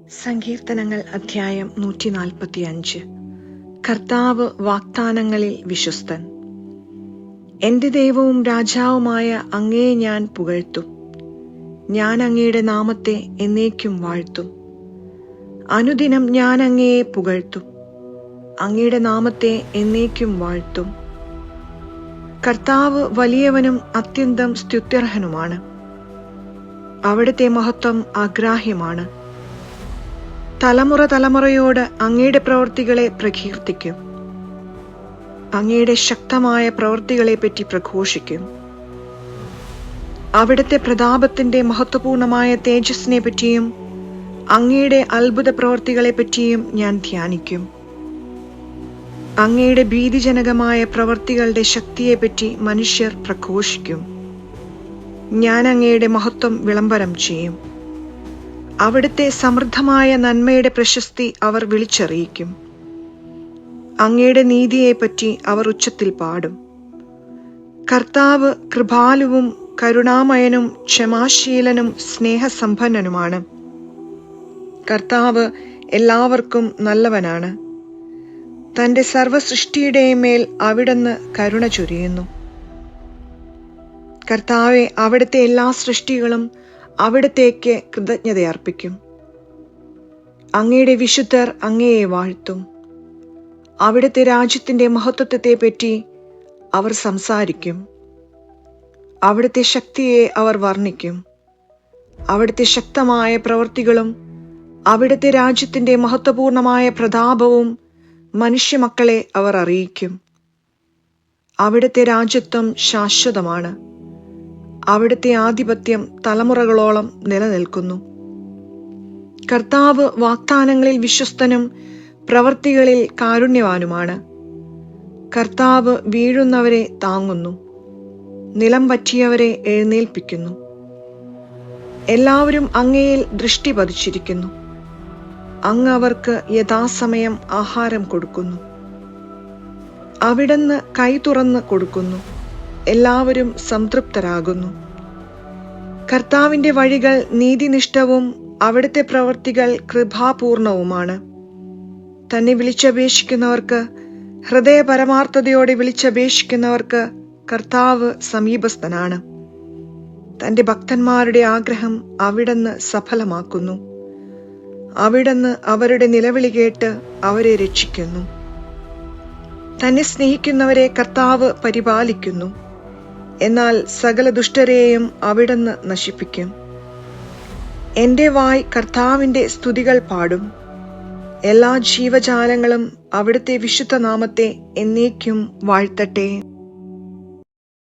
സങ്കീർത്തനങ്ങൾ അധ്യായം 145. കർത്താവ് വാഗ്ദാനങ്ങളിൽ വിശ്വസ്തൻ. എന്റെ ദൈവവും രാജാവുമായ അങ്ങയെ ഞാൻ പുകഴ്ത്തും. ഞാൻ അങ്ങയുടെ നാമത്തെ എന്നേക്കും വാഴ്ത്തും. അനുദിനം ഞാൻ അങ്ങയെ പുകഴ്ത്തും. അങ്ങയുടെ നാമത്തെ എന്നേക്കും വാഴ്ത്തും. കർത്താവ് വലിയവനും അത്യന്തം സ്തുത്യർഹനുമാണ്. അവിടുത്തെ മഹത്വം അഗ്രാഹ്യമാണ്. തലമുറ തലമുറയോട് അങ്ങയുടെ പ്രവൃത്തികളെ പ്രകീർത്തിക്കും. അങ്ങയുടെ ശക്തമായ പ്രവൃത്തികളെപ്പറ്റി പ്രഘോഷിക്കും. അവിടുത്തെ പ്രതാപത്തിന്റെ മഹത്വപൂർണമായ തേജസ്സിനെ പറ്റിയും അങ്ങയുടെ അത്ഭുത പ്രവൃത്തികളെപ്പറ്റിയും ഞാൻ ധ്യാനിക്കും. അങ്ങയുടെ ഭീതിജനകമായ പ്രവൃത്തികളുടെ ശക്തിയെപ്പറ്റി മനുഷ്യർ പ്രഘോഷിക്കും. ഞാൻ അങ്ങയുടെ മഹത്വം വിളംബരം ചെയ്യും. അവിടുത്തെ സമൃദ്ധമായ നന്മയുടെ പ്രശസ്തി അവർ വിളിച്ചറിയിക്കും. അങ്ങയുടെ നീതിയെപ്പറ്റി അവർ ഉച്ചത്തിൽ പാടും. കർത്താവ് കൃപാലുവും കരുണാമയനും ക്ഷമാശീലനും സ്നേഹസമ്പന്നനുമാണ്. കർത്താവ് എല്ലാവർക്കും നല്ലവനാണ്. തന്റെ സർവ്വസൃഷ്ടിയുടെയും മേൽ അവിടുന്ന് കരുണ ചൊരിയുന്നു. കർത്താവെ, അവിടുത്തെ എല്ലാ സൃഷ്ടികളും അവിടത്തേക്ക് കൃതജ്ഞതയർപ്പിക്കും. അങ്ങയുടെ വിശുദ്ധർ അങ്ങയെ വാഴ്ത്തും. അവിടുത്തെ രാജ്യത്തിന്റെ മഹത്വത്വത്തെപ്പറ്റി അവർ സംസാരിക്കും. അവിടുത്തെ ശക്തിയെ അവർ വർണ്ണിക്കും. അവിടുത്തെ ശക്തമായ പ്രവൃത്തികളും അവിടുത്തെ രാജ്യത്തിന്റെ മഹത്വപൂർണമായ പ്രതാപവും മനുഷ്യമക്കളെ അവർ അറിയിക്കും. അവിടുത്തെ രാജ്യത്വം ശാശ്വതമാണ്. അവിടുത്തെ ആധിപത്യം തലമുറകളോളം നിലനിൽക്കുന്നു. കർത്താവ് വാഗ്ദാനങ്ങളിൽ വിശ്വസ്തനും പ്രവൃത്തികളിൽ കാരുണ്യവാനുമാണ്. കർത്താവ് വീഴുന്നവരെ താങ്ങുന്നു, നിലം പറ്റിയവരെ എഴുന്നേൽപ്പിക്കുന്നു. എല്ലാവരും അങ്ങയിൽ ദൃഷ്ടി പതിച്ചിരിക്കുന്നു. അങ്ങ് അവർക്ക് യഥാസമയം ആഹാരം കൊടുക്കുന്നു. അവിടുന്ന് കൈ തുറന്ന് കൊടുക്കുന്നു. എല്ലാവരും സംതൃപ്തരാകുന്നു. കർത്താവിന്റെ വഴികൾ നീതിനിഷ്ഠവും അവിടുത്തെ പ്രവൃത്തികൾ കൃപാപൂർണവുമാണ്. തന്നെ വിളിച്ചപേക്ഷിക്കുന്നവർക്ക്, ഹൃദയപരമാർത്ഥതയോടെ വിളിച്ചപേക്ഷിക്കുന്നവർക്ക് കർത്താവ് സമീപസ്ഥനാണ്. തന്റെ ഭക്തന്മാരുടെ ആഗ്രഹം അവിടുന്ന് സഫലമാക്കുന്നു. അവിടുന്ന് അവരുടെ നിലവിളി കേട്ട് അവരെ രക്ഷിക്കുന്നു. തന്നെ സ്നേഹിക്കുന്നവരെ കർത്താവ് പരിപാലിക്കുന്നു. എന്നാൽ സകല ദുഷ്ടരെയും അവിടുന്ന് നശിപ്പിക്കും. എന്റെ വായ് കർത്താവിന്റെ സ്തുതികൾ പാടും. എല്ലാ ജീവജാലങ്ങളും അവിടുത്തെ വിശുദ്ധ നാമത്തെ എന്നേക്കും വാഴ്ത്തട്ടെ.